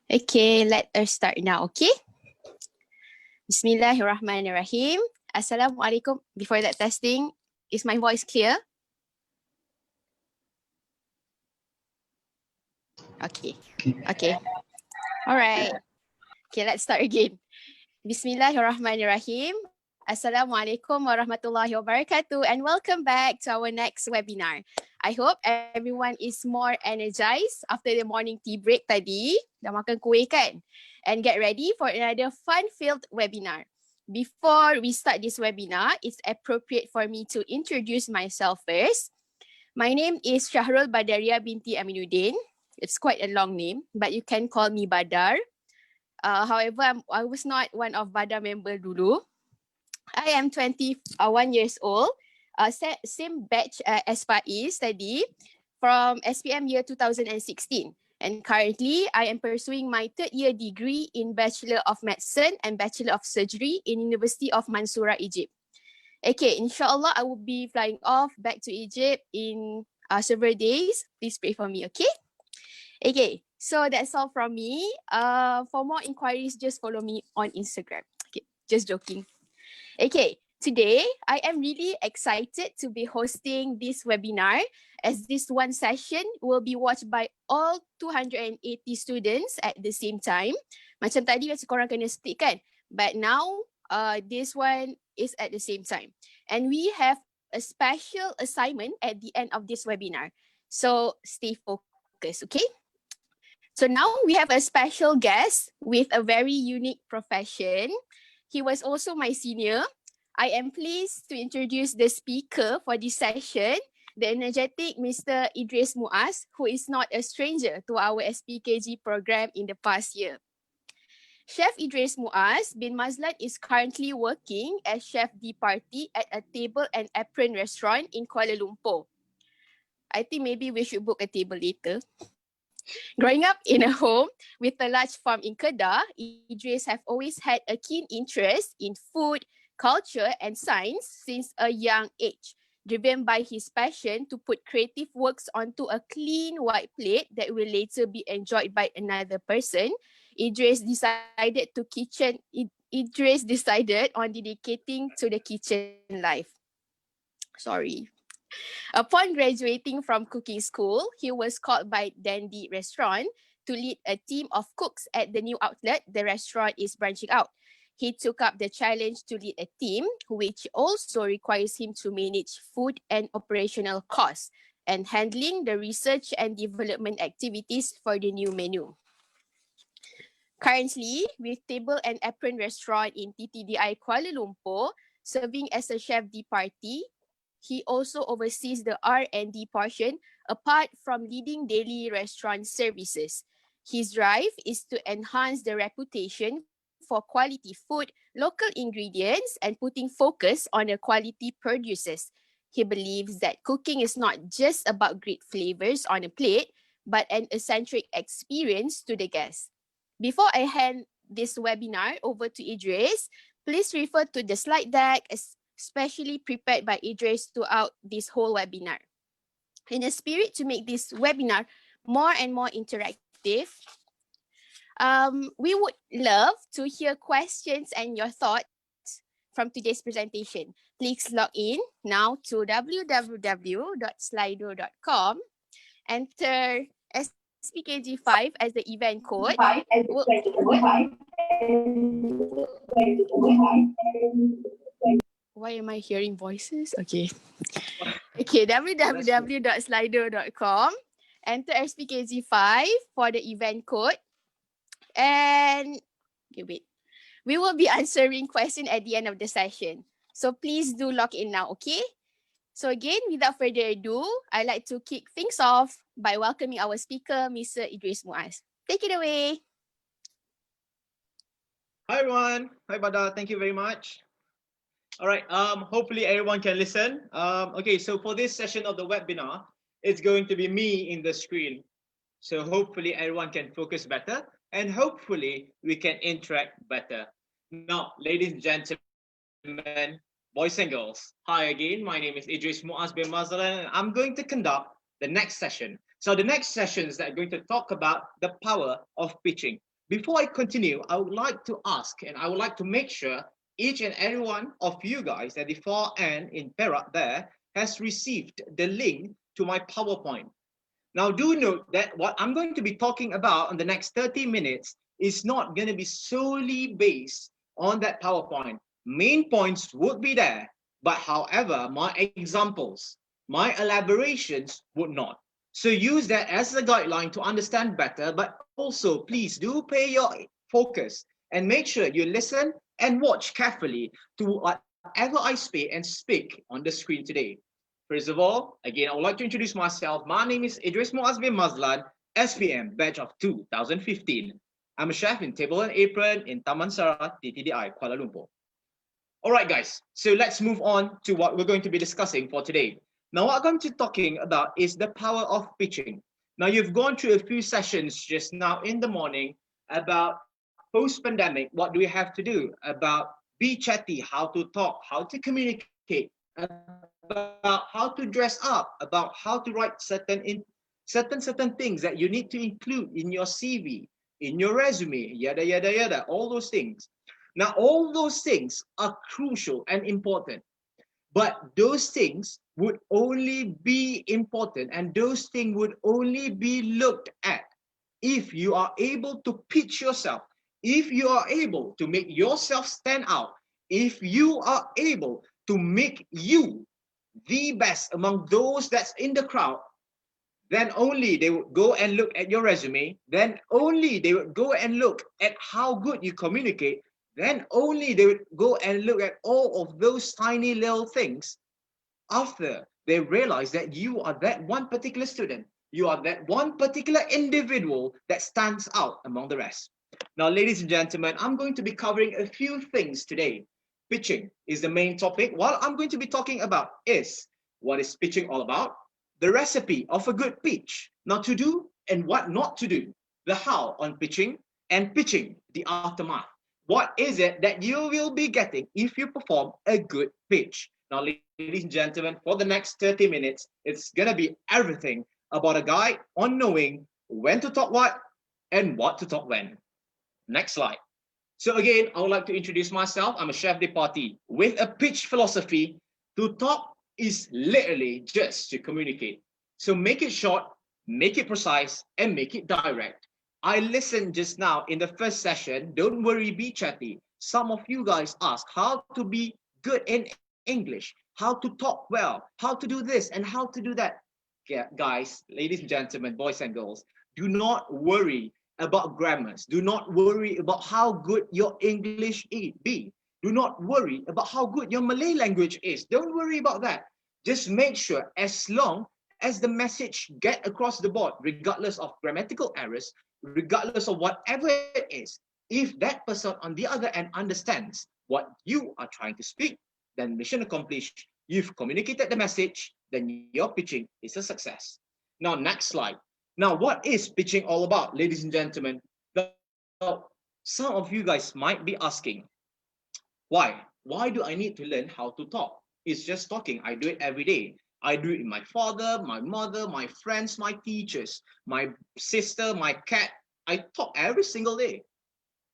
Okay, let us start now, okay? Bismillahirrahmanirrahim. Assalamualaikum. Before that testing, is my voice clear? Okay. All right. Okay, let's start again. Bismillahirrahmanirrahim. Assalamualaikum warahmatullahi wabarakatuh and welcome back to our next webinar. I hope everyone is more energized after the morning tea break tadi. Dah makan kuih kan? And get ready for another fun-filled webinar. Before we start this webinar, it's appropriate for me to introduce myself first. My name is Syahrul Badaria binti Aminuddin. It's quite a long name, but you can call me Badar. However, I was not one of Badar member dulu. I am 21 years old, same batch as Faiz tadi, from SPM year 2016. And currently, I am pursuing my third year degree in Bachelor of Medicine and Bachelor of Surgery in University of Mansoura, Egypt. Okay, inshallah, I will be flying off back to Egypt in several days. Please pray for me, okay? Okay, so that's all from me. For more inquiries, just follow me on Instagram. Okay, just joking. Okay, today I am really excited to be hosting this webinar as this one session will be watched by all 280 students at the same time. Macam tadi macam korang kena split kan? But now this one is at the same time. And we have a special assignment at the end of this webinar. So stay focused, okay? So now we have a special guest with a very unique profession. He was also my senior. I am pleased to introduce the speaker for this session, the energetic Mr. Idris Muaz, who is not a stranger to our SPKG program in the past year. Chef Idris Muaz bin Mazlan is currently working as chef de Partie at a table and apron restaurant in Kuala Lumpur. I think maybe we should book a table later. Growing up in a home with a large farm in Kedah, Idris have always had a keen interest in food, culture and science since a young age, driven by his passion to put creative works onto a clean white plate that will later be enjoyed by another person. Idris decided on dedicating to the kitchen life. Upon graduating from cooking school, he was called by Dandy Restaurant to lead a team of cooks at the new outlet the restaurant is branching out. He took up the challenge to lead a team, which also requires him to manage food and operational costs and handling the research and development activities for the new menu. Currently, with Table and Apron Restaurant in TTDI Kuala Lumpur, serving as a chef de Partie, he also oversees the R&D portion apart from leading daily restaurant services. His drive is to enhance the reputation for quality food, local ingredients, and putting focus on the quality producers. He believes that cooking is not just about great flavors on a plate, but an eccentric experience to the guests. Before I hand this webinar over to Idris, please refer to the slide deck especially prepared by Idris throughout this whole webinar. In a spirit to make this webinar more and more interactive, we would love to hear questions and your thoughts from today's presentation. Please log in now to www.slido.com, enter SPKG5 as the event code. Why am I hearing voices? Okay, www.slido.com, enter SPKG5 for the event code. And we will be answering questions at the end of the session. So please do log in now, okay? So again, without further ado, I'd like to kick things off by welcoming our speaker, Mr. Idris Muaz. Take it away. Hi everyone. Hi Bada. Thank you very much. All right. Hopefully everyone can listen. Okay. So for this session of the webinar, it's going to be me in the screen. So hopefully everyone can focus better, and hopefully we can interact better. Now, ladies and gentlemen, boys and girls, hi again. My name is Idris Muaz bin Mazlan, and I'm going to conduct the next session. So the next sessions that are going to talk about the power of pitching. before I continue, I would like to ask, and I would like to make sure each and every one of you guys at the far end in Perak there has received the link to my PowerPoint. Now, do note that what I'm going to be talking about in the next 30 minutes is not going to be solely based on that PowerPoint. Main points would be there, but however, my examples, my elaborations would not. So use that as a guideline to understand better, but also please do pay your focus and make sure you listen and watch carefully to whatever I say and speak on the screen today. First of all, again, I would like to introduce myself. My name is Idris Muaz bin Mazlan, SPM, batch of 2015. I'm a chef in Table and Apron in Taman Sara, TTDI, Kuala Lumpur. All right, guys, so let's move on to what we're going to be discussing for today. Now, what I'm going to be talking about is the power of pitching. Now, you've gone through a few sessions just now in the morning about post-pandemic, what do we have to do, about be chatty, how to talk, how to communicate, about how to dress up, about how to write certain things that you need to include in your CV, in your resume, yada yada yada, all those things. Now, all those things are crucial and important, but those things would only be important and those things would only be looked at if you are able to pitch yourself, if you are able to make yourself stand out, if you are able to make you the best among those that's in the crowd, then only they would go and look at your resume, then only they would go and look at how good you communicate, then only they would go and look at all of those tiny little things after they realize that you are that one particular student, you are that one particular individual that stands out among the rest. Now, ladies and gentlemen, I'm going to be covering a few things today. Pitching is the main topic. What I'm going to be talking about is what is pitching all about, the recipe of a good pitch, not to do and what not to do, the how on pitching, and pitching, the aftermath. What is it that you will be getting if you perform a good pitch? Now, ladies and gentlemen, for the next 30 minutes, it's going to be everything about a guide on knowing when to talk what and what to talk when. Next slide. So again, I would like to introduce myself. I'm a chef de partie with a pitch philosophy. To talk is literally just to communicate. So make it short, make it precise, and make it direct. I listened just now in the first session. Don't worry, be chatty. Some of you guys ask how to be good in English, how to talk well, how to do this and how to do that. Yeah, guys, ladies and gentlemen, boys and girls, do not worry about grammars. Do not worry about how good your English be. Do not worry about how good your Malay language is. Don't worry about that. Just make sure as long as the message get across the board, regardless of grammatical errors, regardless of whatever it is, if that person on the other end understands what you are trying to speak, then mission accomplished. You've communicated the message, then your pitching is a success. Now, next slide. Now, what is pitching all about, ladies and gentlemen? Now, some of you guys might be asking, why? Why do I need to learn how to talk? It's just talking. I do it every day. I do it with my father, my mother, my friends, my teachers, my sister, my cat. I talk every single day.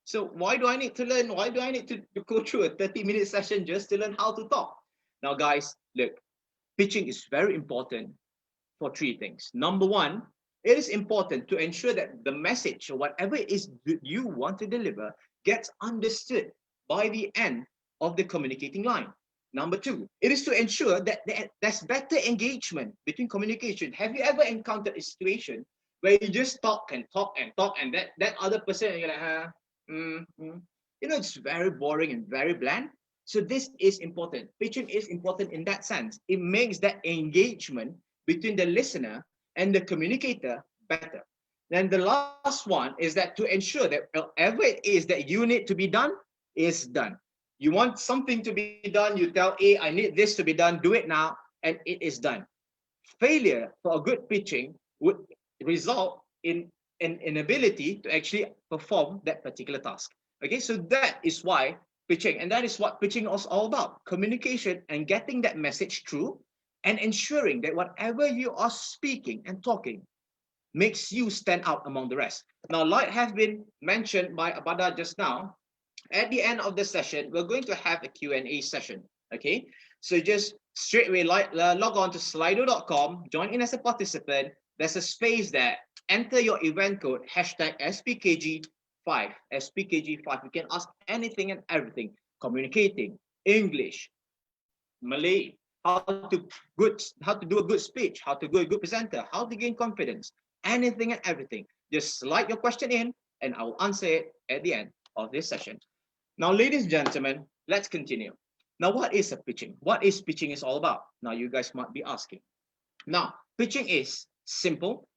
So why do I need to learn? Why do I need to go through a 30-minute session just to learn how to talk? Now, guys, look, pitching is very important for three things. Number one, it is important to ensure that the message or whatever it is you want to deliver gets understood by the end of the communicating line. Number two, it is to ensure that there's better engagement between communication. Have you ever encountered a situation where you just talk and talk and talk and that other person, you're like, it's very boring and very bland. So this is important. Pitching is important in that sense. It makes that engagement between the listener and the communicator better. Then the last one is that to ensure that whatever it is that you need to be done is done. You want something to be done, you tell A, I need this to be done, do it now, and it is done. Failure for a good pitching would result in an inability to actually perform that particular task. Okay, so that is why pitching, and that is what pitching is all about, communication and getting that message through and ensuring that whatever you are speaking and talking makes you stand out among the rest. Now, like has been mentioned by Abada just now, at the end of the session, we're going to have a Q&A session. Okay, so just straight away log on to slido.com, join in as a participant. There's a space there. Enter your event code #SPKG5. SPKG5. You can ask anything and everything. Communicating, English, Malay, how to do a good speech, how to be a good presenter, how to gain confidence, anything and everything. Just slide your question in, and I will answer it at the end of this session. Now, ladies and gentlemen, let's continue. Now, what is a pitching? What is pitching is all about? Now, you guys might be asking. Now, pitching is simple.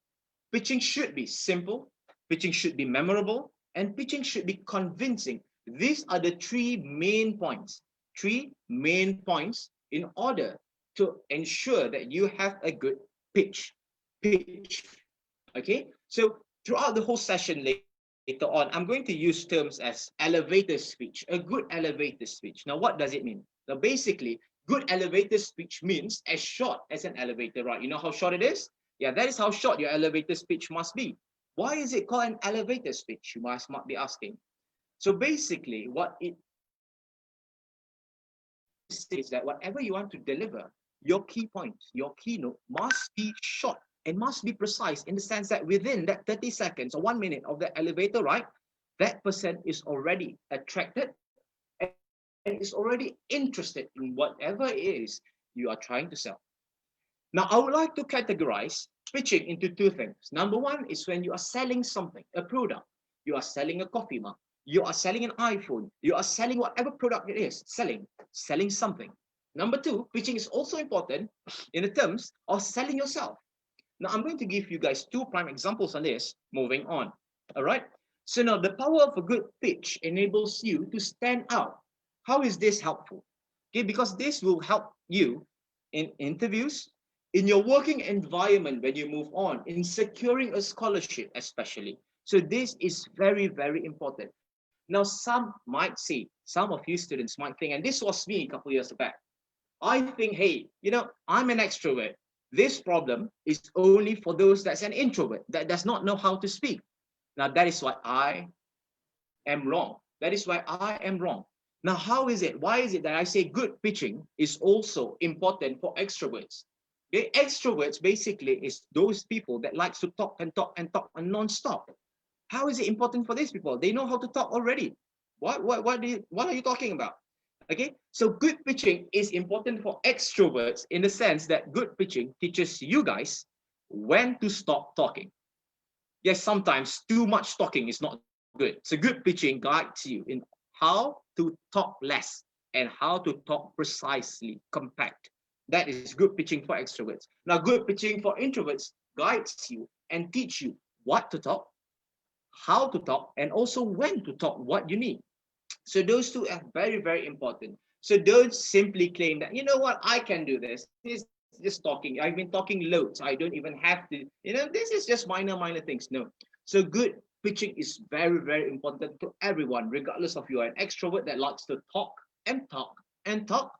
Pitching should be simple. Pitching should be memorable. And pitching should be convincing. These are the three main points. Three main points in order to ensure that you have a good pitch. Okay? So, throughout the whole session later on, I'm going to use terms as elevator speech, a good elevator speech. Now, what does it mean? Now, basically, good elevator speech means as short as an elevator ride. You know how short it is? Yeah, that is how short your elevator speech must be. Why is it called an elevator speech? You might be asking. So basically, what it says that whatever you want to deliver, your key point, your keynote must be short and must be precise in the sense that within that 30 seconds or 1 minute of the elevator ride, that person is already attracted and is already interested in whatever it is you are trying to sell. Now, I would like to categorize pitching into two things. Number one is when you are selling something, a product. You are selling a coffee mug. You are selling an iPhone. You are selling whatever product it is, selling something. Number two, pitching is also important in the terms of selling yourself. Now, I'm going to give you guys two prime examples on this, moving on. All right? So now, the power of a good pitch enables you to stand out. How is this helpful? Okay, because this will help you in interviews, in your working environment when you move on, in securing a scholarship especially. So this is very, very important. Now, some might say, some of you students might think, and this was me a couple of years back, I think, hey, I'm an extrovert. This problem is only for those that's an introvert, that does not know how to speak. Now, that is why I am wrong. That is why I am wrong. Now, how is it? Why is it that I say good pitching is also important for extroverts? Okay? Extroverts basically is those people that likes to talk and talk and talk and non-stop. How is it important for these people? They know how to talk already. What are you talking about? Okay, so good pitching is important for extroverts in the sense that good pitching teaches you guys when to stop talking. Yes, sometimes too much talking is not good. So good pitching guides you in how to talk less and how to talk precisely, compact. That is good pitching for extroverts. Now, good pitching for introverts guides you and teach you what to talk, how to talk, and also when to talk, what you need. So those two are very, very important. So don't simply claim that, you know what, I can do this. This is just talking. I've been talking loads. I don't even have to, this is just minor things. No. So good pitching is very, very important to everyone, regardless of you are an extrovert that likes to talk and talk and talk,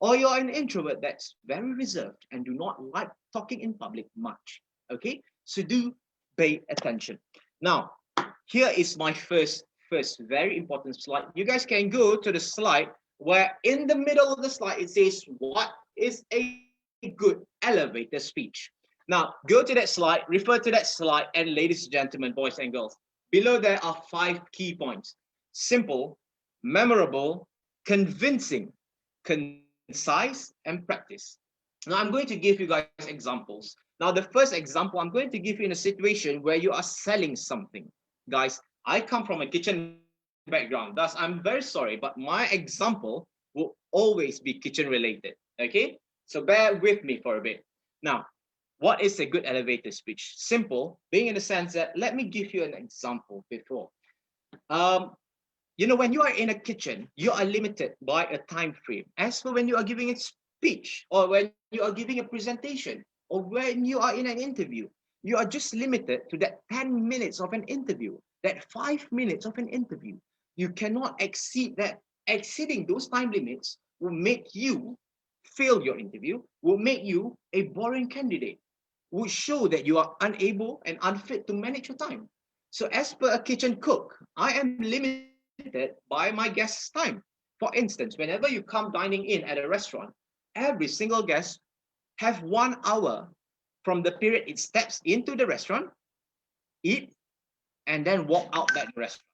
or you're an introvert that's very reserved and do not like talking in public much. Okay, so do pay attention. Now, here is my first very important slide. You guys can go to the slide where in the middle of the slide it says, what is a good elevator speech? Now, go to that slide, refer to that slide, and ladies and gentlemen, boys and girls, below there are 5 key points. Simple, memorable, convincing, concise, and practice. Now, I'm going to give you guys examples. Now, the first example I'm going to give you in a situation where you are selling something. Guys, I come from a kitchen background, thus I'm very sorry, but my example will always be kitchen related, okay? So bear with me for a bit. Now, what is a good elevator speech? Simple, being in the sense that, let me give you an example before. When you are in a kitchen, you are limited by a time frame. As for when you are giving a speech, or when you are giving a presentation, or when you are in an interview, you are just limited to that 10 minutes of an interview, that 5 minutes of an interview. You cannot exceed that. Exceeding those time limits will make you fail your interview, will make you a boring candidate. would show that you are unable and unfit to manage your time. So as per a kitchen cook, I am limited by my guest's time. For instance, whenever you come dining in at a restaurant, every single guest have 1 hour from the period it steps into the restaurant, eat, and then walk out that restaurant.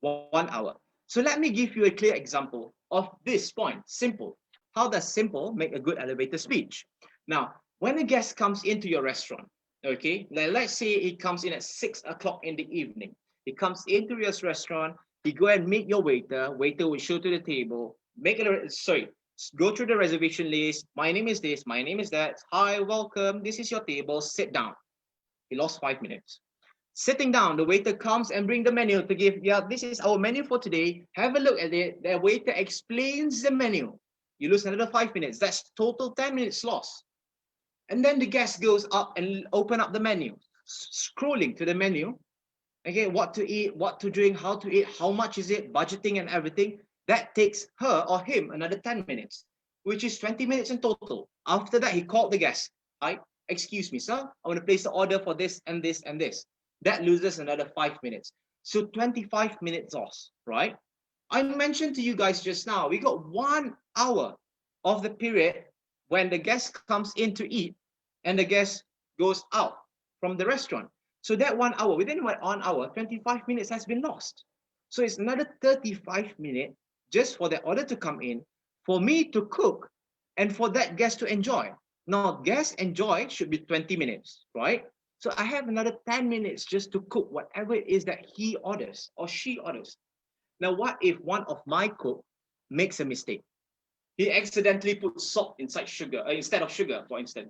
1 hour. So let me give you a clear example of this point. Simple. How does simple make a good elevator speech? Now, when a guest comes into your restaurant, okay, let's say he comes in at 6 o'clock in the evening. He comes into your restaurant, he go and meet your waiter. Waiter will show to the table, go through the reservation list. My name is this, my name is that. Hi, welcome. This is your table. Sit down. He lost 5 minutes. Sitting down, the waiter comes and bring the menu to give, yeah, this is our menu for today. Have a look at it. The waiter explains the menu. You lose another 5 minutes. That's total 10 minutes lost. And then the guest goes up and open up the menu, scrolling to the menu. Okay, what to eat, what to drink, how to eat, how much is it, budgeting and everything. That takes her or him another 10 minutes, which is 20 minutes in total. After that, he called the guest. Hi, excuse me, sir. I want to place the order for this and this and this. That loses another 5 minutes. So 25 minutes lost, right? I mentioned to you guys just now, we got 1 hour of the period when the guest comes in to eat and the guest goes out from the restaurant. So that 1 hour, within 1 hour, 25 minutes has been lost. So it's another 35 minutes just for the order to come in, for me to cook, and for that guest to enjoy. Now, guest enjoy should be 20 minutes, right? So I have another 10 minutes just to cook whatever it is that he orders or she orders. Now, what if one of my cook makes a mistake? He accidentally puts salt inside sugar, instead of sugar, for instance.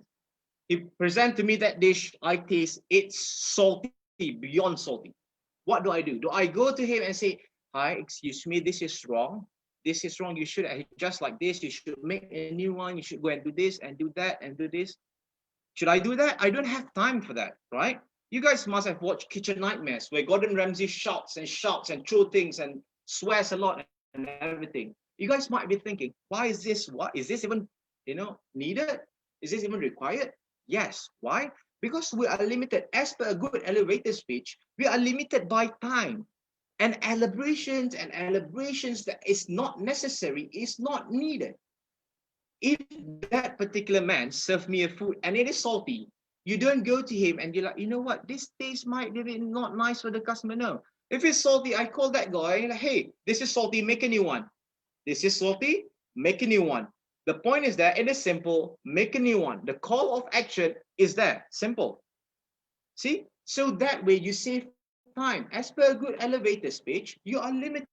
He present to me that dish, I taste it's salty, beyond salty. What do? Do I go to him and say, hi, excuse me, this is wrong. This is wrong. You should adjust like this. You should make a new one. You should go and do this and do that and do this. Should I do that? I don't have time for that, right? You guys must have watched Kitchen Nightmares, where Gordon Ramsay shouts and throw things and swears a lot and everything. You guys might be thinking, why is this? What is this even, needed? Is this even required? Yes. Why? Because we are limited. As per a good elevator speech, we are limited by time. And elaborations that is not necessary, is not needed. If that particular man served me a food and it is salty, you don't go to him and you're like, you know what, this taste might be not nice for the customer. No. If it's salty, I call that guy and like, hey, this is salty, make a new one. This is salty, make a new one. The point is that it is simple, make a new one. The call of action is there, simple. See? So that way you save time. As per a good elevator speech, you are limited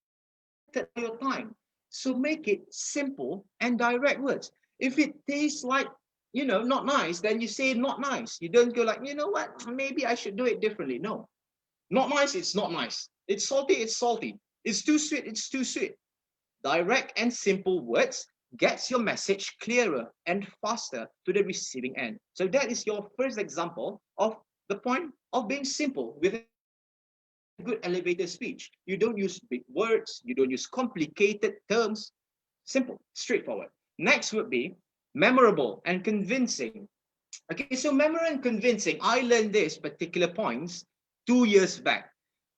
by your time. So make it simple and direct words. If it tastes like, not nice, then you say not nice. You don't go like, you know what, maybe I should do it differently. No. Not nice, it's not nice. It's salty, it's salty. It's too sweet, it's too sweet. Direct and simple words gets your message clearer and faster to the receiving end. So that is your first example of the point of being simple with a good elevator speech. You don't use big words, you don't use complicated terms. Simple, straightforward. Next would be memorable and convincing. Okay, so memorable and convincing, I learned this particular points 2 years back.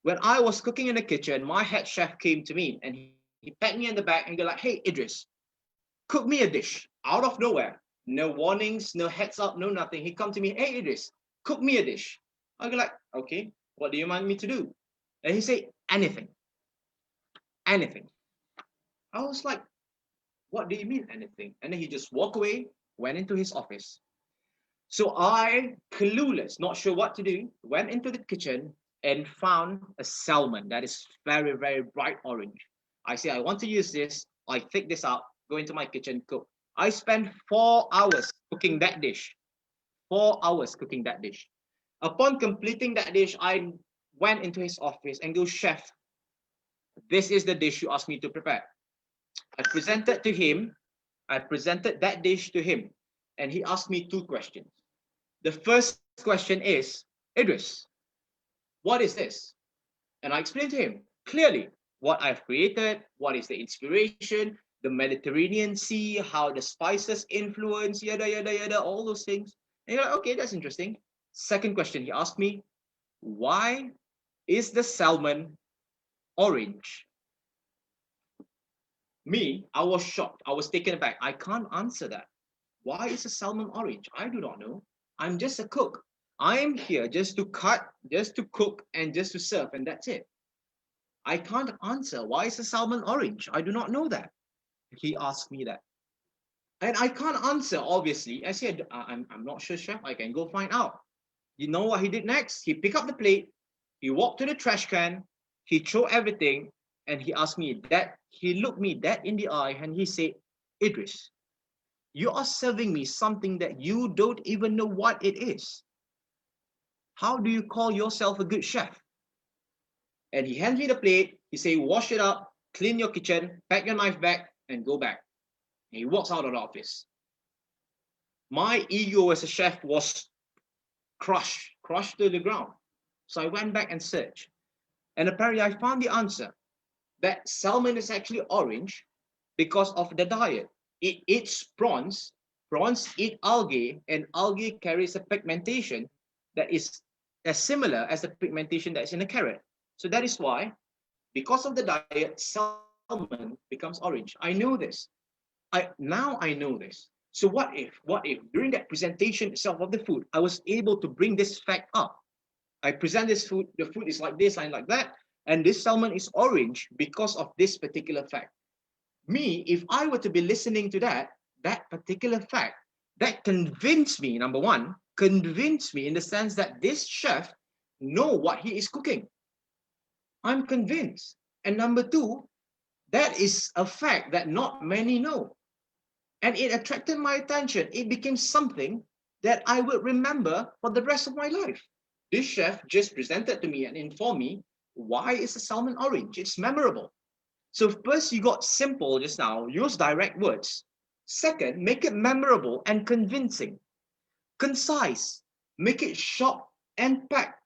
When I was cooking in the kitchen, my head chef came to me and he pat me on the back and go like, hey, Idris, cook me a dish out of nowhere. No warnings, no heads up, no nothing. He come to me, hey, Idris, cook me a dish. I go like, okay, what do you want me to do? And he say, anything. Anything. I was like, what do you mean anything? And then he just walked away, went into his office. So I, clueless, not sure what to do, went into the kitchen and found a salmon that is very, very bright orange. I say, I want to use this. I take this out, go into my kitchen, cook. I spent 4 hours cooking that dish. 4 hours cooking that dish. Upon completing that dish, I went into his office and go, chef, this is the dish you asked me to prepare. I presented that dish to him, and he asked me 2 questions. The first question is, Idris, what is this? And I explained to him clearly what I've created, what is the inspiration, the Mediterranean Sea, how the spices influence, yada, yada, yada, all those things. And you're like, okay, that's interesting. Second question, he asked me, why is the salmon orange? Me, I was shocked. I was taken aback. I can't answer that. Why is a salmon orange? I do not know. I'm just a cook. I'm here just to cut, just to cook, and just to serve, and that's it. I can't answer why is a salmon orange. I do not know that. He asked me that. And I can't answer, obviously. I said, I'm not sure, chef. I can go find out. You know what he did next? He picked up the plate, he walked to the trash can, he threw everything, and he asked me that. He looked me dead in the eye and he said, Idris, you are serving me something that you don't even know what it is. How do you call yourself a good chef? And he hands me the plate. He said, wash it up, clean your kitchen, pack your knife bag, and go back. And he walks out of the office. My ego as a chef was crushed to the ground. So I went back and searched. And apparently I found the answer. That salmon is actually orange because of the diet. It eats prawns, prawns eat algae, and algae carries a pigmentation that is as similar as the pigmentation that's in a carrot. So that is why, because of the diet, salmon becomes orange. I know this. Now I know this. So what if during that presentation itself of the food, I was able to bring this fact up? I present this food, the food is like this and like that, and this salmon is orange because of this particular fact. Me, if I were to be listening to that particular fact, that convinced me, number one, convinced me in the sense that this chef know what he is cooking. I'm convinced. And number two, that is a fact that not many know. And it attracted my attention. It became something that I would remember for the rest of my life. This chef just presented to me and informed me, why is the salmon orange? It's memorable. So first you got simple just now, use direct words. Second, make it memorable and convincing. Concise, make it short and packed.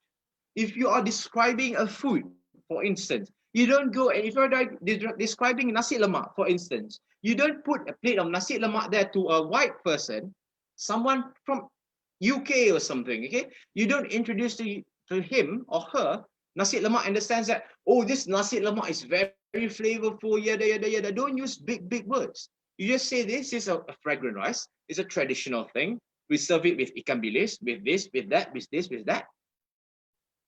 If you are describing a food, for instance, you don't go, and if you're describing nasi lemak, for instance, you don't put a plate of nasi lemak there to a white person, someone from UK or something, okay? You don't introduce to him or her nasi lemak in the sense that, oh, this nasi lemak is very, very flavorful, yada, yada, yada. Don't use big, big words. You just say this is a fragrant rice. It's a traditional thing. We serve it with ikan bilis, with this, with that, with this, with that.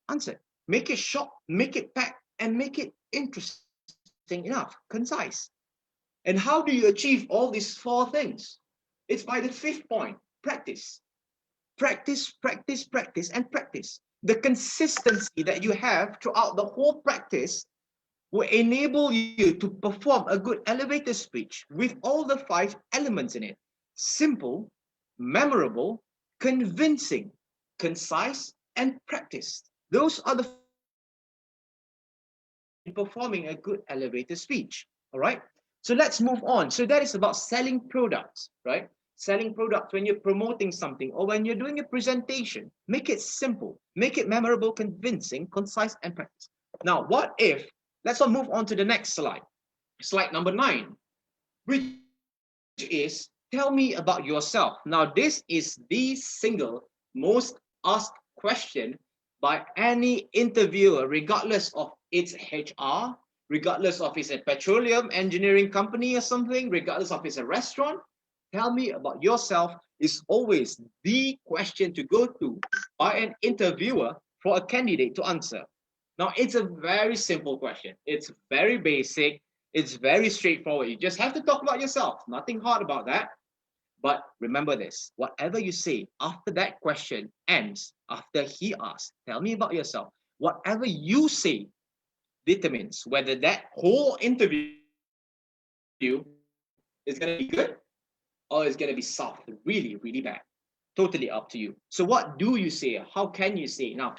Answer. Make it short, make it packed, and make it interesting enough, concise. And how do you achieve all these four things? It's by the fifth point, practice. Practice, practice, practice, and practice. The consistency that you have throughout the whole practice will enable you to perform a good elevator speech with all the 5 elements in it. Simple, memorable, convincing, concise, and practiced. Those are the performing a good elevator speech. All right. So let's move on. So that is about selling products, right? Selling products when you're promoting something or when you're doing a presentation. Make it simple, make it memorable, convincing, concise, and practice. Now, what if, let's move on to the next slide. Slide number 9, which is tell me about yourself. Now, this is the single most asked question by any interviewer, regardless of its HR, regardless of it's a petroleum engineering company or something, regardless of it's a restaurant. Tell me about yourself is always the question to go to by an interviewer for a candidate to answer. Now, it's a very simple question. It's very basic. It's very straightforward. You just have to talk about yourself. Nothing hard about that. But remember this, whatever you say after that question ends, after he asks, tell me about yourself, whatever you say determines whether that whole interview is going to be good or it's going to be soft, really, really bad. Totally up to you. So what do you say? How can you say? Now,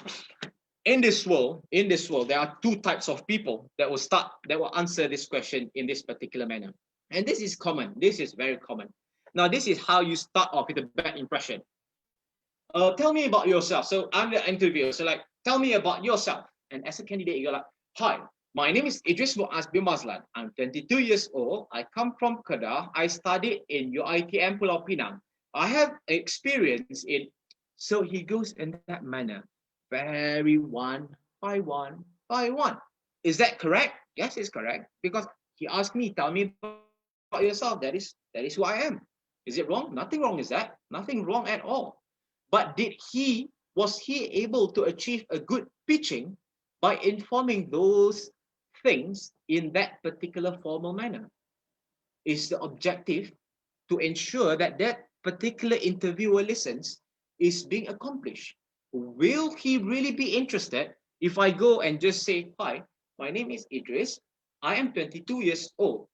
in this world, there are 2 types of people that will answer this question in this particular manner. And this is common. This is very common. Now, this is how you start off with a bad impression. Tell me about yourself. So I'm the interviewer. So like, tell me about yourself. And as a candidate, you're like, hi, my name is Idris Muaz bin Mazlan. I'm 22 years old. I come from Kedah. I studied in UiTM Pulau Pinang. I have experience in So he goes in that manner, very one by one by one. Is that correct? Yes, it's correct. Because he asked me, tell me about yourself. That is who I am. Is it wrong? Nothing wrong is that. Nothing wrong at all. But was he able to achieve a good pitching by informing those things in that particular formal manner? Is the objective to ensure that that particular interviewer listens is being accomplished? Will he really be interested if I go and just say, hi, my name is Idris, I am 22 years old.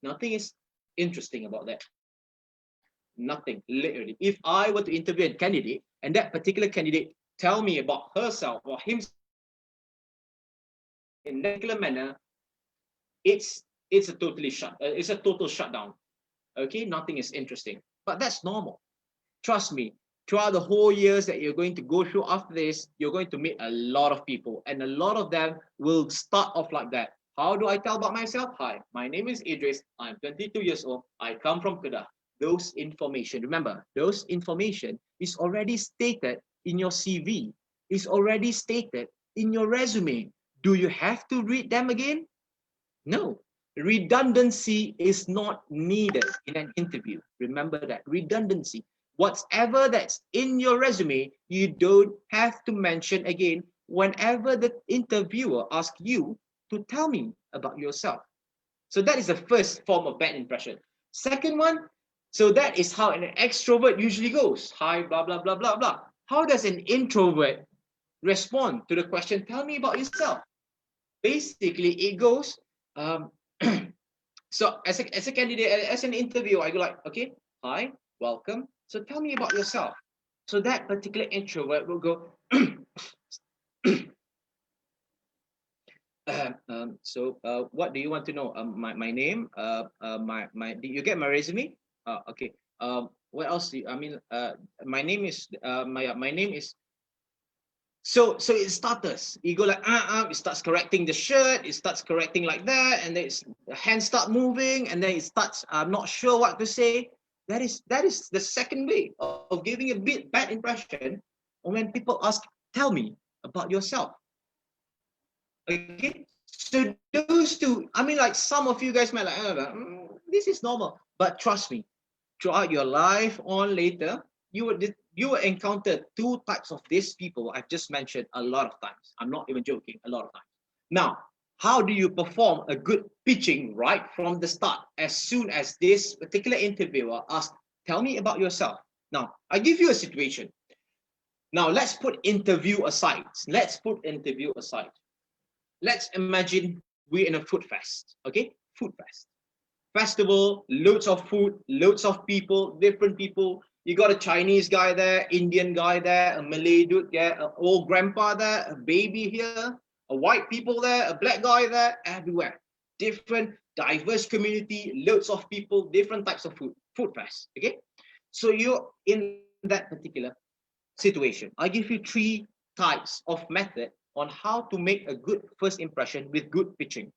Nothing is interesting about that. Nothing, literally. If I were to interview a candidate and that particular candidate tell me about herself or himself in that particular manner, it's a it's a total shutdown. Okay, nothing is interesting. But that's normal. Trust me, throughout the whole years that you're going to go through after this, you're going to meet a lot of people, and a lot of them will start off like that. How do I tell about myself? Hi, my name is Idris. I'm 22 years old. I come from Kedah. Those information, remember, those information is already stated in your CV, is already stated in your resume. Do you have to read them again? No. Redundancy is not needed in an interview. Remember that. Redundancy. Whatever that's in your resume, you don't have to mention again whenever the interviewer asks you to tell me about yourself. So that is the first form of bad impression. Second one, so that is how an extrovert usually goes. Hi, blah, blah, blah, blah, blah. How does an introvert respond to the question, tell me about yourself? Basically, it goes, so as a candidate, as an interviewer, I go like, okay, hi, welcome. So tell me about yourself. So that particular introvert will go, what do you want to know? My name, did you get my resume? Okay. What else do you, I mean, my name is, my name is, so it starts. You go like, it starts correcting the shirt, it starts correcting like that, and then the hands start moving, and then it starts, I'm not sure what to say. That is the second way of giving a bad impression when people ask, tell me about yourself. Okay, so those two, I mean, like some of you guys might like, this is normal, but trust me, throughout your life on later, you will encounter two types of these people I've just mentioned a lot of times. I'm not even joking, a lot of times. Now, how do you perform a good pitching right from the start? As soon as this particular interviewer asks, tell me about yourself. Now, I give you a situation. Now, let's put interview aside. Let's imagine we're in a food fest, okay? Food fest. Festival, loads of food, loads of people, different people. You got a Chinese guy there, Indian guy there, a Malay dude there, an old grandpa there, a baby here, a white people there, a black guy there, everywhere. Different, diverse community, loads of people, different types of food fest, okay? So you're in that particular situation. I give you three types of method on how to make a good first impression with good pitching.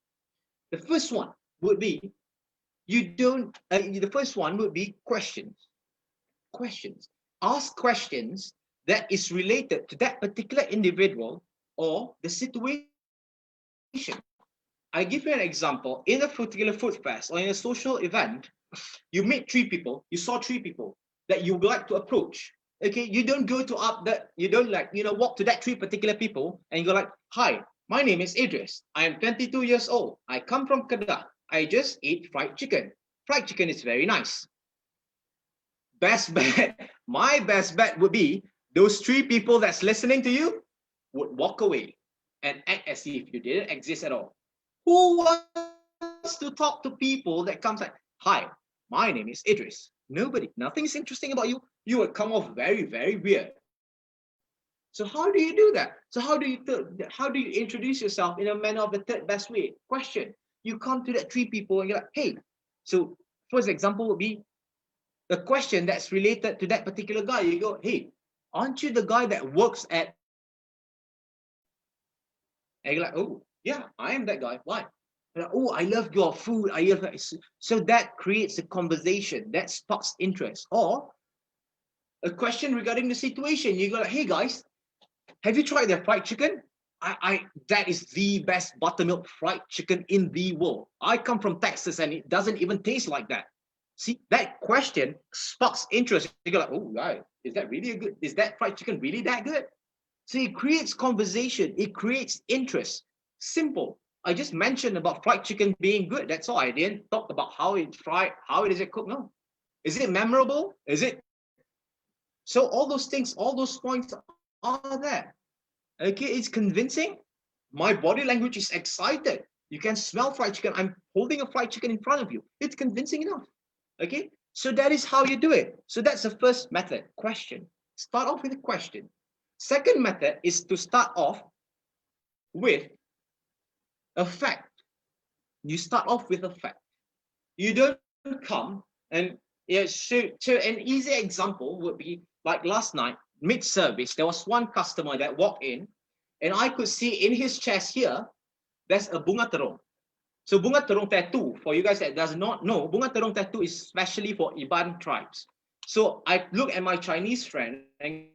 The first one would be, the first one would be questions. Ask questions that is related to that particular individual or the situation. I give you an example. In a particular food fest or in a social event, you meet three people, you saw three people that you would like to approach. Okay, you don't go to walk to that three particular people and you go like, hi, my name is Idris. I am 22 years old. I come from Kedah. I just eat fried chicken. Fried chicken is very nice. Best bet, my best bet would be those three people that's listening to you would walk away and act as if you didn't exist at all. Who wants to talk to people that comes like, hi, my name is Idris. Nobody. Nothing is interesting about you. You would come off very, very weird. So how do you do that? So how do you introduce yourself in a manner of the third best way? Question. You come to that three people and you're like, hey. So first example would be the question that's related to that particular guy. You go, hey, aren't you the guy that works at? And you're like, oh, yeah, I am that guy. Why? Like, oh, I love your food. I love. So that creates a conversation that sparks interest. Or a question regarding the situation. You go, like, hey guys, have you tried their fried chicken? That is the best buttermilk fried chicken in the world. I come from Texas and it doesn't even taste like that. See, that question sparks interest. You go like, oh, right, is that fried chicken really that good? So it creates conversation, it creates interest. Simple. I just mentioned about fried chicken being good. That's all. I didn't talk about how it's fried, how it is cooked. No. Is it memorable? Is it? So all those things, all those points are there. Okay, it's convincing. My body language is excited. You can smell fried chicken. I'm holding a fried chicken in front of you. It's convincing enough. Okay, so that is how you do it. So that's the first method, question. Start off with a question. Second method is to start off with a fact. You start off with a fact. You don't come and, yeah, so an easy example would be like last night, mid-service, there was one customer that walked in and I could see in his chest here, there's a bunga terong. So bunga terong tattoo, for you guys that does not know, bunga terong tattoo is specially for Iban tribes. So I look at my Chinese friend and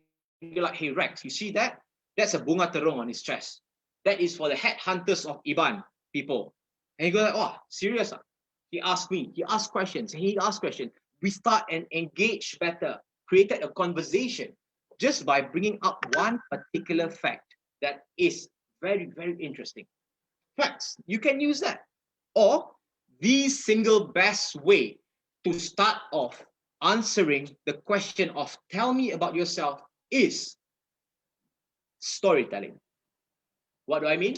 you're like, hey Rex, you see that? That's a bunga terong on his chest. That is for the headhunters of Iban people. And he goes like, oh, serious? He asked me, he asked questions, We start and engage better, created a conversation just by bringing up one particular fact that is very, very interesting. Facts, you can use that. Or the single best way to start off answering the question of tell me about yourself is storytelling. What do I mean?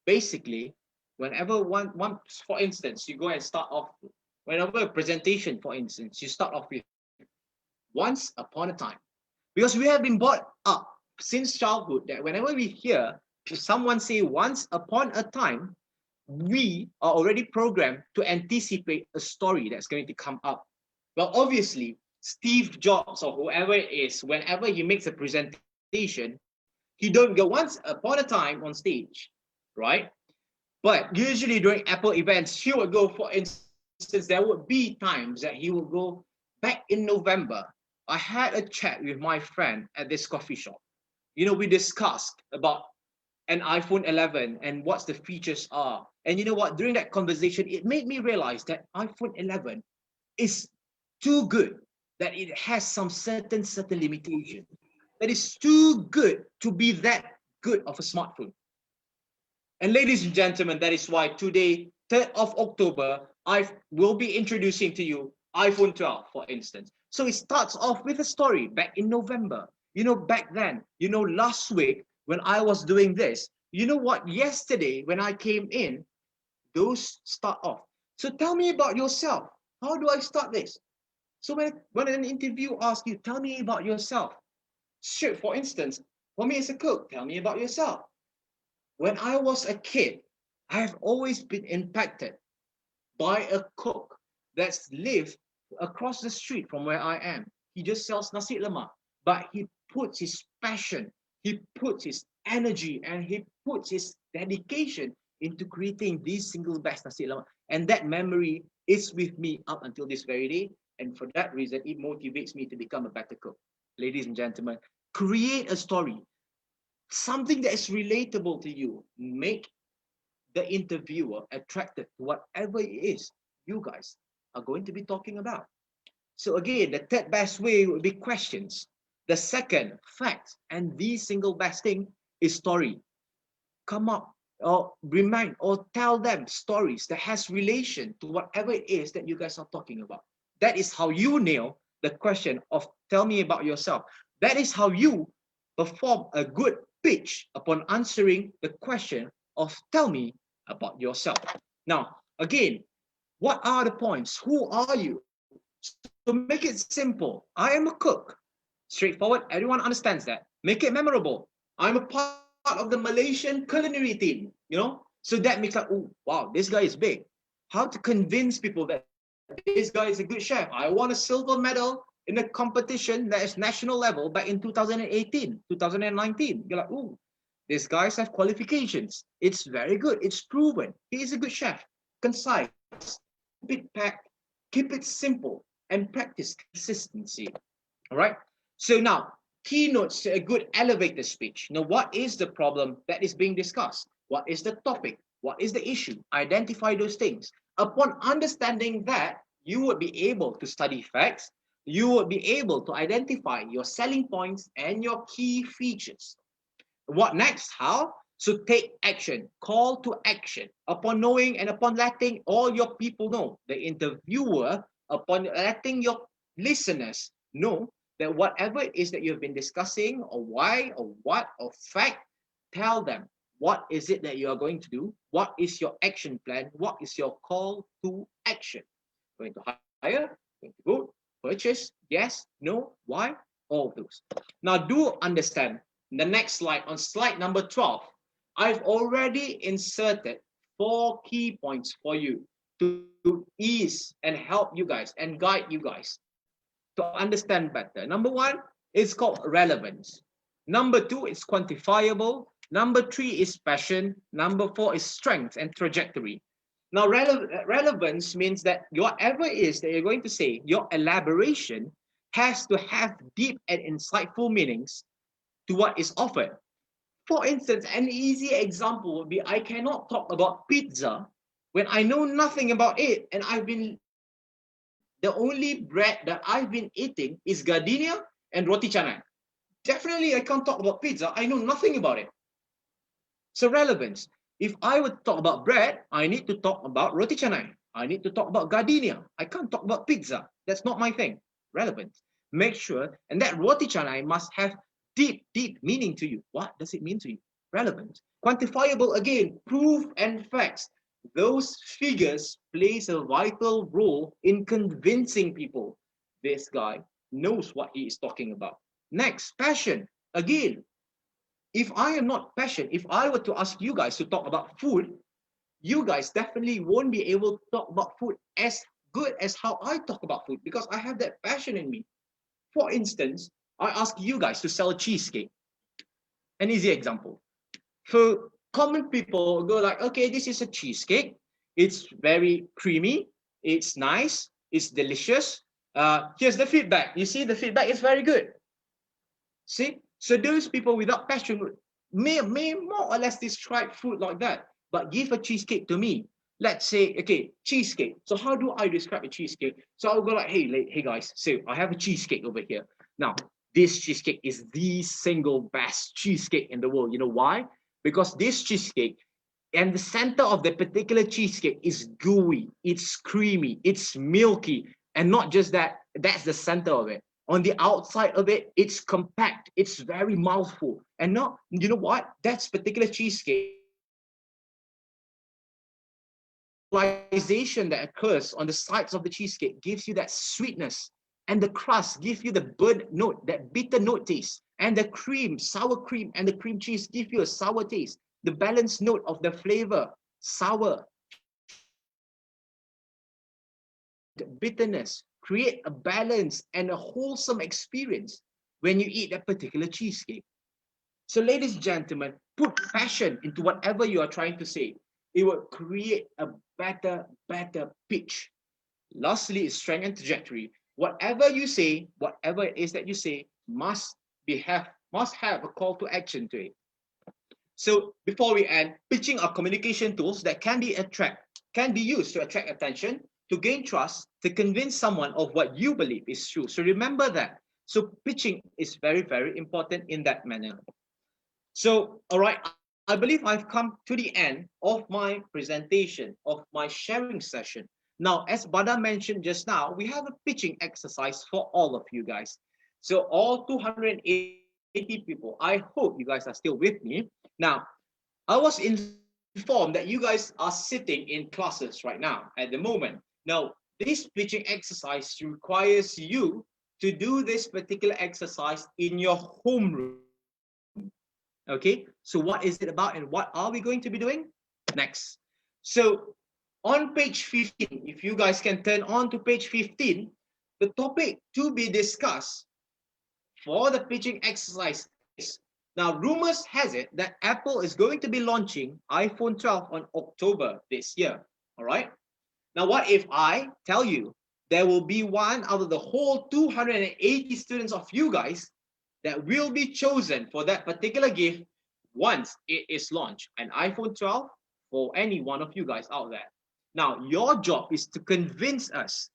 Basically, whenever one for instance, you go and start off, whenever a presentation, for instance, you start off with once upon a time. Because we have been brought up since childhood that whenever we hear someone say once upon a time, we are already programmed to anticipate a story that's going to come up. Well, obviously, Steve Jobs or whoever it is, whenever he makes a presentation, he don't go once upon a time on stage, right? But usually during Apple events, he would go, for instance, there would be times that he would go back in November. I had a chat with my friend at this coffee shop. You know, we discussed about an iPhone 11 and what the features are. And you know what? During that conversation, it made me realize that iPhone 11 is too good, that it has some certain limitation. That is too good to be that good of a smartphone. And ladies and gentlemen, that is why today, 3rd of October, I will be introducing to you iPhone 12, for instance. So it starts off with a story back in November. You know, back then, you know, last week when I was doing this, you know what, yesterday when I came in, those start off. So tell me about yourself. How do I start this? So when an interview asks you, tell me about yourself. Sure, for instance, for me as a cook, tell me about yourself. When I was a kid, I have always been impacted by a cook that's lived across the street from where I am. He just sells nasi lemak, but he puts his passion, he puts his energy, and he puts his dedication into creating the single best nasi lemak. And that memory is with me up until this very day. And for that reason, it motivates me to become a better cook. Ladies and gentlemen, create a story, something that is relatable to you. Make the interviewer attracted to whatever it is you guys are going to be talking about. So again, the third best way would be questions. The second, facts. And the single best thing is story. Come up or remind or tell them stories that has relation to whatever it is that you guys are talking about. That is how you nail the question of tell me about yourself. That is how you perform a good pitch upon answering the question of tell me about yourself. Now, again, what are the points? Who are you? So make it simple. I am a cook. Straightforward. Everyone understands that. Make it memorable. I'm a part of the Malaysian culinary team, you know? So that makes like, oh, wow, this guy is big. How to convince people that this guy is a good chef. I won a silver medal in a competition that is national level back in 2018, 2019. You're like, oh, these guys have qualifications. It's very good. It's proven. He is a good chef. Concise. Keep it packed. Keep it simple. And practice consistency. All right. So now, keynotes to a good elevator speech. Now, what is the problem that is being discussed? What is the topic? What is the issue? Identify those things. Upon understanding that, you would be able to study facts. You would be able to identify your selling points and your key features. What next? How? So take action, call to action. Upon knowing and upon letting all your people know, the interviewer, upon letting your listeners know that whatever it is that you've been discussing, or why, or what, or fact, tell them what is it that you are going to do, what is your action plan, what is your call to action. Going to hire, going to vote, purchase, yes, no, why, all those. Now do understand the next slide, on slide number 12, I've already inserted 4 key points for you to ease and help you guys and guide you guys to understand better. Number 1 is called relevance. Number 2 is quantifiable. Number 3 is passion. Number 4 is strength and trajectory. Now, relevance means that whatever it is that you're going to say, your elaboration has to have deep and insightful meanings to what is offered. For instance, an easy example would be, I cannot talk about pizza when I know nothing about it, and the only bread that I've been eating is gardenia and roti canai. Definitely, I can't talk about pizza. I know nothing about it. So relevance. If I would talk about bread, I need to talk about roti canai. I need to talk about gardenia. I can't talk about pizza. That's not my thing. Relevance. Make sure, and that roti canai must have deep meaning to you. What does it mean to you? Relevant. Quantifiable, again, proof and facts. Those figures plays a vital role in convincing people this guy knows what he is talking about. Next, passion. Again, if I am not passionate, if I were to ask you guys to talk about food, you guys definitely won't be able to talk about food as good as how I talk about food, because I have that passion in me. For instance, I ask you guys to sell a cheesecake. An easy example. For common people, go like, okay, this is a cheesecake. It's very creamy. It's nice. It's delicious. Here's the feedback. You see, the feedback is very good. See? So those people without passion may more or less describe food like that. But give a cheesecake to me. Let's say, okay, cheesecake. So how do I describe a cheesecake? So I'll go like, hey guys, so I have a cheesecake over here. Now, this cheesecake is the single best cheesecake in the world. You know why? Because this cheesecake, and the center of the particular cheesecake is gooey, it's creamy, it's milky, and not just that, that's the center of it. On the outside of it, it's compact, it's very mouthful. And not, you know what? That particular cheesecake, that occurs on the sides of the cheesecake gives you that sweetness, and the crust gives you the burnt note, that bitter note taste, and the cream, sour cream, and the cream cheese give you a sour taste. The balanced note of the flavor, sour, bitterness, create a balance and a wholesome experience when you eat that particular cheesecake. So ladies and gentlemen, put passion into whatever you are trying to say. It will create a better pitch. Lastly is strength and trajectory. Whatever you say, whatever it is that you say, must have a call to action to it. So before we end, pitching are communication tools that can be used to attract attention, to gain trust, to convince someone of what you believe is true. So remember that. So pitching is very important in that manner. So, all right, I believe I've come to the end of my presentation, of my sharing session. Now, as Bada mentioned just now, we have a pitching exercise for all of you guys. So all 280 people, I hope you guys are still with me. Now, I was informed that you guys are sitting in classes right now at the moment. Now, this pitching exercise requires you to do this particular exercise in your homeroom. Okay, so what is it about and what are we going to be doing next? So on page 15, if you guys can turn on to page 15, the topic to be discussed for the pitching exercise is, now rumors has it that Apple is going to be launching iPhone 12 on October this year. All right. Now, what if I tell you there will be one out of the whole 280 students of you guys that will be chosen for that particular gift once it is launched, an iPhone 12 for any one of you guys out there. Now, your job is to convince us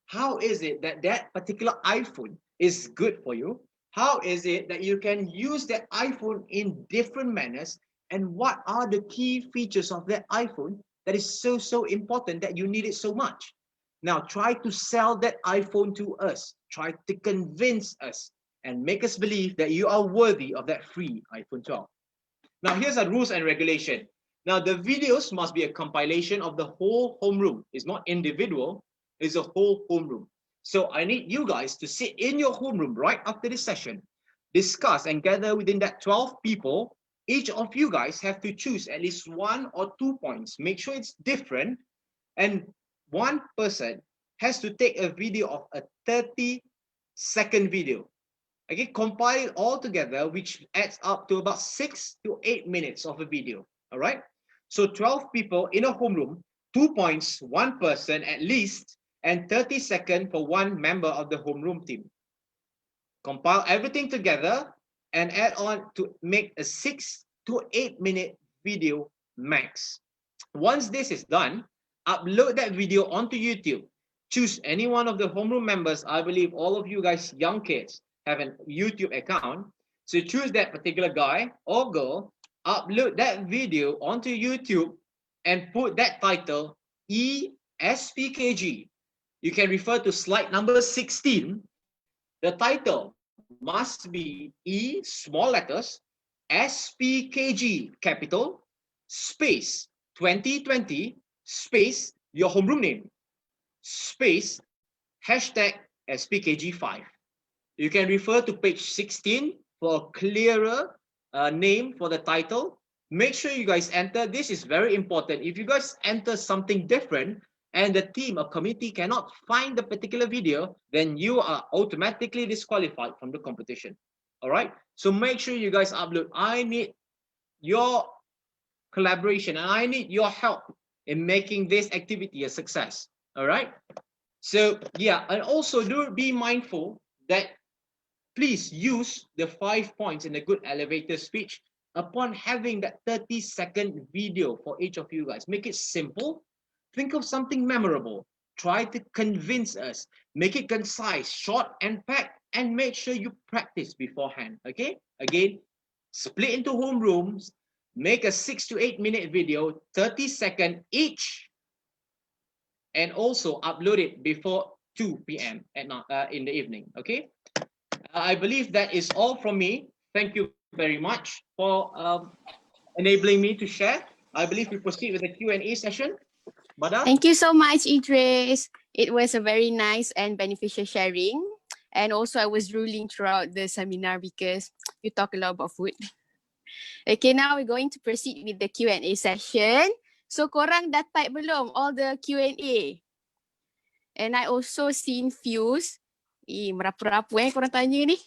how is it that that particular iPhone is good for you? How is it that you can use that iPhone in different manners? And what are the key features of that iPhone that is so important that you need it so much? Now, try to sell that iPhone to us. Try to convince us and make us believe that you are worthy of that free iPhone 12. Now, here's a rules and regulation. Now, the videos must be a compilation of the whole homeroom. It's not individual, it's a whole homeroom. So I need you guys to sit in your homeroom right after this session, discuss and gather within that 12 people. Each of you guys have to choose at least 1 or 2 points. Make sure it's different. And one person has to take a video of a 30-second video. Okay, compile it all together, which adds up to about 6 to 8 minutes of a video. All right. So 12 people in a homeroom, 2 points, one person at least, and 30 seconds for one member of the homeroom team. Compile everything together and add on to make a 6 to 8 minute video max. Once this is done, upload that video onto YouTube. Choose any one of the homeroom members. I believe all of you guys, young kids, have a YouTube account. So choose that particular guy or girl, upload that video onto YouTube and put that title eSPKG. You can refer to slide number 16. The title must be E small letters, SPKG capital, space 2020, space your homeroom name, space hashtag SPKG5. You can refer to page 16 for a clearer name for the title. Make sure you guys enter. This is very important. If you guys enter something different and the team or committee cannot find the particular video, then you are automatically disqualified from the competition. All right. So make sure you guys upload. I need your collaboration and I need your help in making this activity a success. All right. So yeah, and also do be mindful that please use the 5 points in a good elevator speech upon having that 30-second video for each of you guys. Make it simple. Think of something memorable. Try to convince us. Make it concise, short and packed, and make sure you practice beforehand. Okay? Again, split into homerooms. Make a 6 to 8 minute video, 30 seconds each, and also upload it before 2 p.m. In the evening. Okay? I believe that is all from me. Thank you very much for enabling me to share. I believe we proceed with the Q&A session. Bada? Thank you so much, Idris. It was a very nice and beneficial sharing. And also, I was drooling throughout the seminar because you talk a lot about food. Okay, now we're going to proceed with the Q&A session. So, korang dah type belum all the Q&A? And I also seen views. Merapu-rapu korang tanya ni.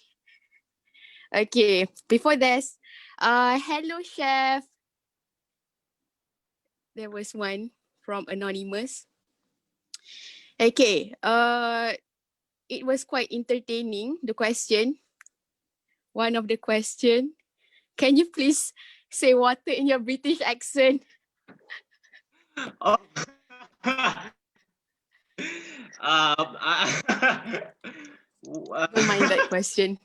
Okay, before this, hello chef. There was one from Anonymous. Okay, it was quite entertaining, the question. One of the question, can you please say water in your British accent? Oh. Don't mind that question.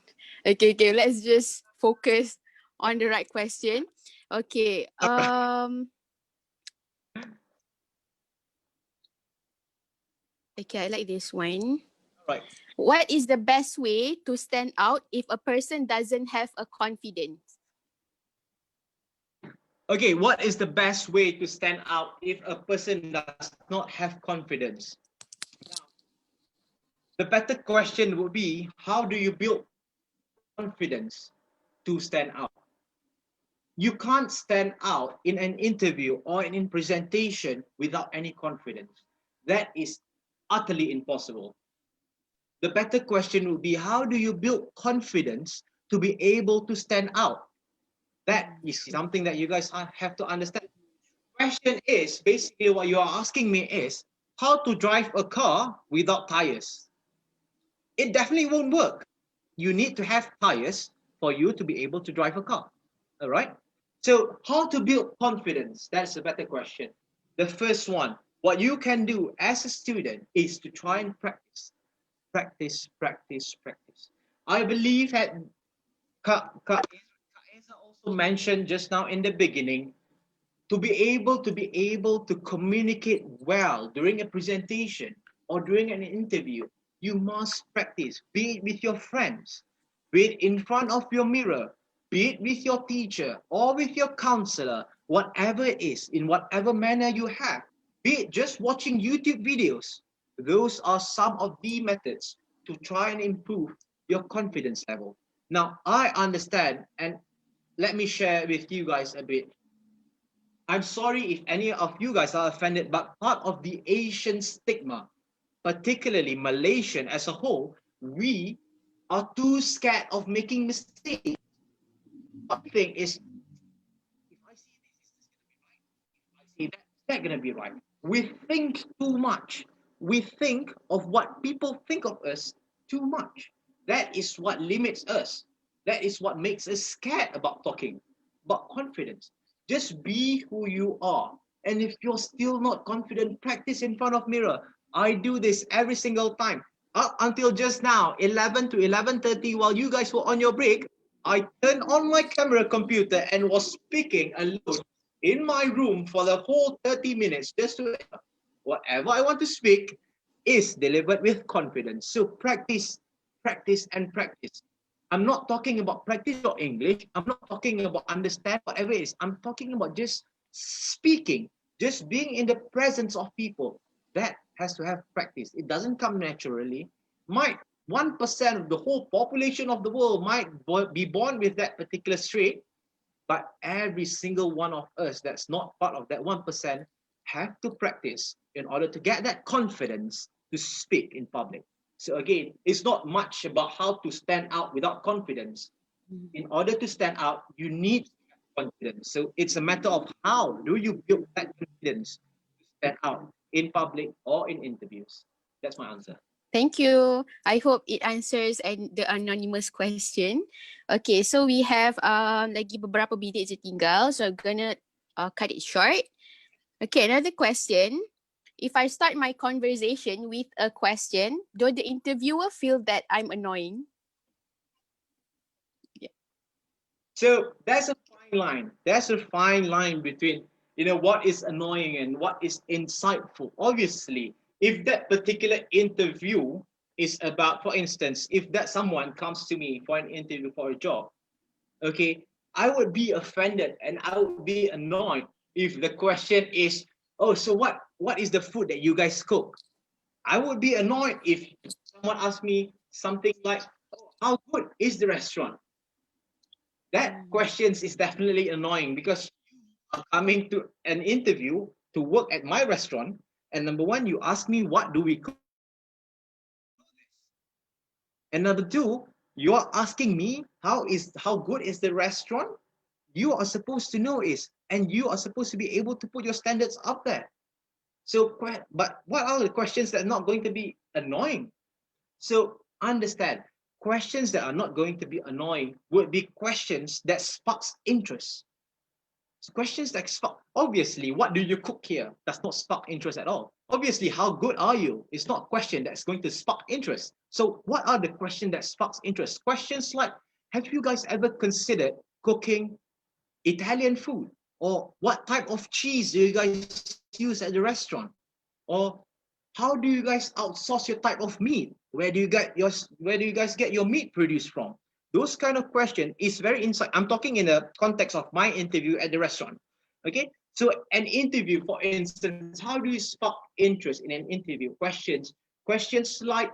Okay, let's just focus on the right question. Okay, okay, I like this one. Right. What is the best way to stand out if a person doesn't have a confidence? Okay, what is the best way to stand out if a person does not have confidence? Now, the better question would be, how do you build confidence to stand out? You can't stand out in an interview or in presentation without any confidence. That is utterly impossible. The better question would be, how do you build confidence to be able to stand out? That is something that you guys have to understand. The question is, basically what you are asking me is, how to drive a car without tires. It definitely won't work. You need to have tires for you to be able to drive a car. All right. So how to build confidence? That's a better question. The first one, what you can do as a student is to try and practice, practice, practice, practice. I believe that Kak Eza also mentioned just now in the beginning, to be able to communicate well during a presentation or during an interview, you must practice, be it with your friends, be it in front of your mirror, be it with your teacher or with your counselor, whatever it is, in whatever manner you have, be it just watching YouTube videos. Those are some of the methods to try and improve your confidence level. Now, I understand, and let me share with you guys a bit. I'm sorry if any of you guys are offended, but part of the Asian stigma, particularly Malaysian as a whole, we are too scared of making mistakes. One thing is, if I see this, is this going to be right? If I see that, is that going to be right? We think too much. We think of what people think of us too much. That is what limits us. That is what makes us scared about talking, about confidence. Just be who you are. And if you're still not confident, practice in front of mirror. I do this every single time. Up until just now, 11 to 11:30, while you guys were on your break, I turned on my camera computer and was speaking alone in my room for the whole 30 minutes just to whatever I want to speak is delivered with confidence. So practice, practice, and practice. I'm not talking about practice your English. I'm not talking about understand whatever it is. I'm talking about just speaking, just being in the presence of people. That has to have practice. It doesn't come naturally. Might 1% of the whole population of the world might be born with that particular trait, but every single one of us that's not part of that 1% have to practice in order to get that confidence to speak in public. So again, it's not much about how to stand out without confidence. In order to stand out, you need confidence. So it's a matter of how do you build that confidence to stand out in public or in interviews. That's my answer. Thank you. I hope it answers the anonymous question. Okay, so we have lagi beberapa minit je tinggal, so I'm gonna cut it short. Okay, another question. If I start my conversation with a question, do the interviewer feel that I'm annoying? Yeah. So there's a fine line. There's a fine line between, what is annoying and what is insightful. Obviously, if that particular interview is about, for instance, if that someone comes to me for an interview for a job, okay, I would be offended and I would be annoyed if the question is, oh, so what is the food that you guys cook? I would be annoyed if someone asked me something like, oh, how good is the restaurant? That question is definitely annoying because you are coming to an interview to work at my restaurant, and number one, you ask me what do we cook, and number two, you are asking me how good is the restaurant. You are supposed to know is, and you are supposed to be able to put your standards up there. So, but what are the questions that are not going to be annoying? So understand, questions that are not going to be annoying would be questions that sparks interest. So questions like spark, obviously, what do you cook here does not spark interest at all. Obviously, how good are you? It's not a question that's going to spark interest. So what are the questions that sparks interest? Questions like, have you guys ever considered cooking Italian food? Or what type of cheese do you guys use at the restaurant? Or how do you guys outsource your type of meat? Where do you guys get your meat produced from? Those kind of question is very insight. I'm talking in the context of my interview at the restaurant. Okay, so an interview, for instance, how do you spark interest in an interview? Questions like,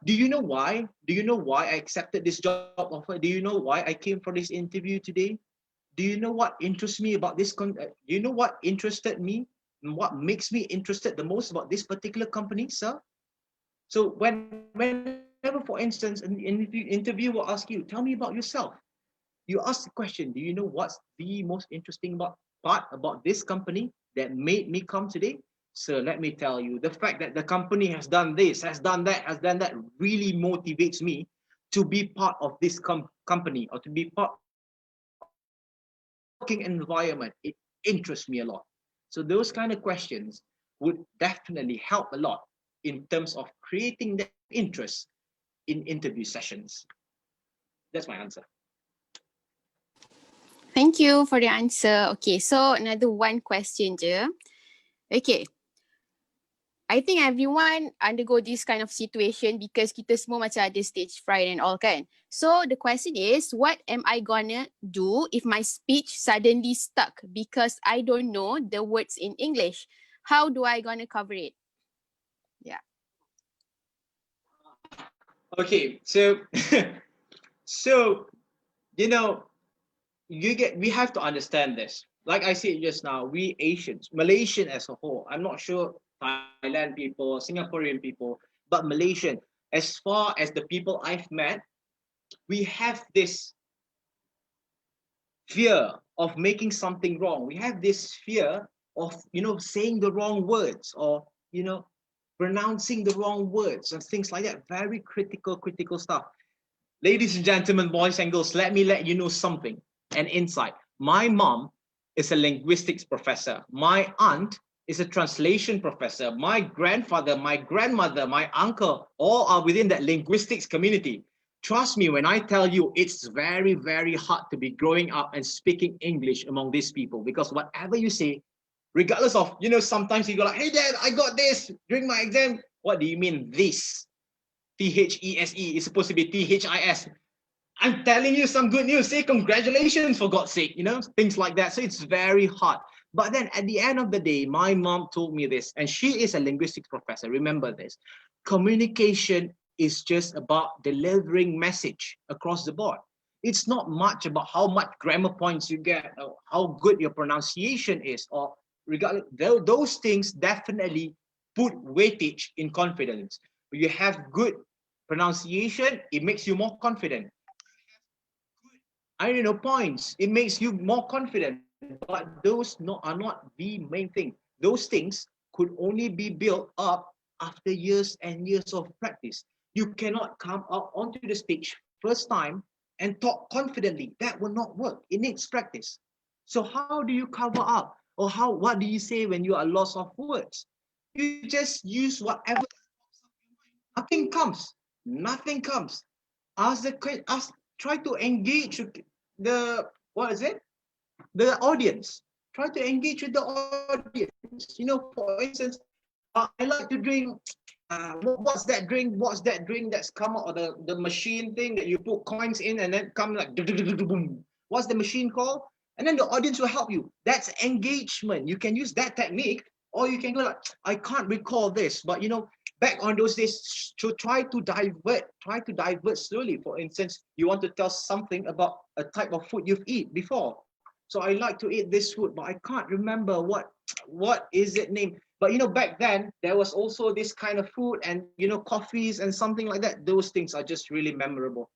do you know why? Do you know why I accepted this job offer? Do you know why I came for this interview today? Do you know what interests me about this? Do you know what interested me? And what makes me interested the most about this particular company, sir? So whenever, for instance, an interview will ask you, tell me about yourself. You ask the question, do you know what's the most interesting part about this company that made me come today? So let me tell you, the fact that the company has done this, has done that really motivates me to be part of this company or to be part of working environment. It interests me a lot. So those kind of questions would definitely help a lot in terms of creating that interest in interview sessions. That's my answer. Thank you for the answer. Okay, so another one question je. Okay, I think everyone undergo this kind of situation because kita semua macam ada stage fright and all kan. So the question is, what am I gonna do if my speech suddenly stuck because I don't know the words in English? How do I gonna cover it? Yeah. Okay, so so you know, we have to understand this. Like I said just now, we Asians, Malaysian as a whole, I'm not sure Thailand people, Singaporean people, but Malaysian, as far as the people I've met, we have this fear of making something wrong. We have this fear of, saying the wrong words or, pronouncing the wrong words and things like that. Very critical stuff. Ladies and gentlemen, boys and girls, let me let you know something, an insight. My mom is a linguistics professor. My aunt is a translation professor. My grandfather, my grandmother, my uncle, all are within that linguistics community. Trust me when I tell you, it's very, very hard to be growing up and speaking English among these people, because whatever you say, regardless of, sometimes you go like, hey dad, I got this during my exam. What do you mean this? THESE is supposed to be THIS. I'm telling you some good news. Say congratulations for God's sake, things like that. So it's very hard. But then at the end of the day, my mom told me this, and she is a linguistics professor. Remember this. Communication is just about delivering message across the board. It's not much about how much grammar points you get or how good your pronunciation is, or regardless, those things definitely put weightage in confidence. You have good pronunciation, it makes you more confident. I don't know, points, it makes you more confident, but those are not the main thing. Those things could only be built up after years and years of practice. You cannot come out onto the stage first time and talk confidently. That will not work. It needs practice. So how do you cover up? Or what do you say when you are lost of words? You just use whatever. Nothing comes. Nothing comes. Try to engage the, what is it? The audience. Try to engage with the audience. For instance, I like to drink. What's that drink? What's that drink that's come out of the machine thing that you put coins in and then come like boom. What's the machine called? And then the audience will help you. That's engagement. You can use that technique, or you can go like, I can't recall this, but back on those days, to try to divert slowly. For instance, you want to tell something about a type of food you've eaten before. So I like to eat this food, but I can't remember what is it named. But back then there was also this kind of food and coffees and something like that. Those things are just really memorable.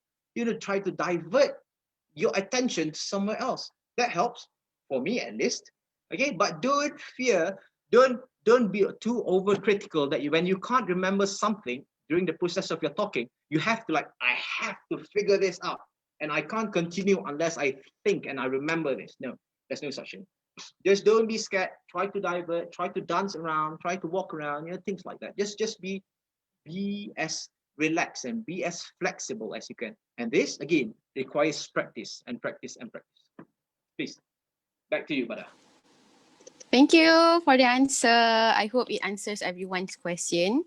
Try to divert your attention to somewhere else. That helps for me at least. Okay, but don't fear. Don't be too overcritical that when you can't remember something during the process of your talking, you have to I have to figure this out, and I can't continue unless I think and I remember this. No, there's no such thing. Just don't be scared. Try to divert. Try to dance around. Try to walk around. Things like that. Just be as relaxed and be as flexible as you can. And this again requires practice and practice and practice. Please, back to you, Bada. Thank you for the answer. I hope it answers everyone's question.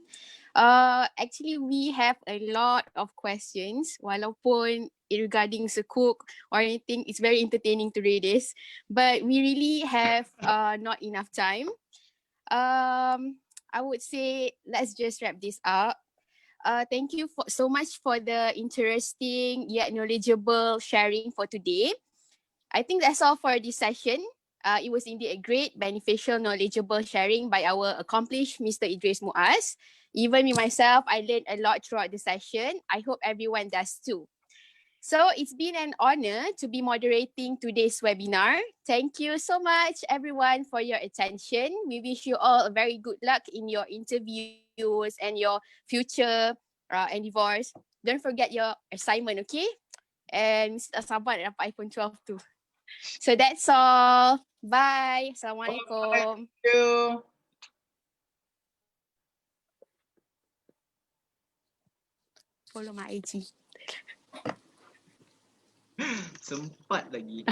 Actually, we have a lot of questions. Walaupun regarding Sekuk or anything, it's very entertaining to read this. But we really have not enough time. I would say let's just wrap this up. Thank you so much for the interesting yet knowledgeable sharing for today. I think that's all for this session. It was indeed a great, beneficial, knowledgeable sharing by our accomplished Mr. Idris Muaz. Even me myself, I learned a lot throughout the session. I hope everyone does too. So it's been an honor to be moderating today's webinar. Thank you so much, everyone, for your attention. We wish you all a very good luck in your interviews and your future endeavors. Don't forget your assignment, okay? And Mr. Sabar nak dapat iPhone 12 tu. So that's all. Bye. Assalamualaikum. Thank you. Follow my IG. Sempat lagi.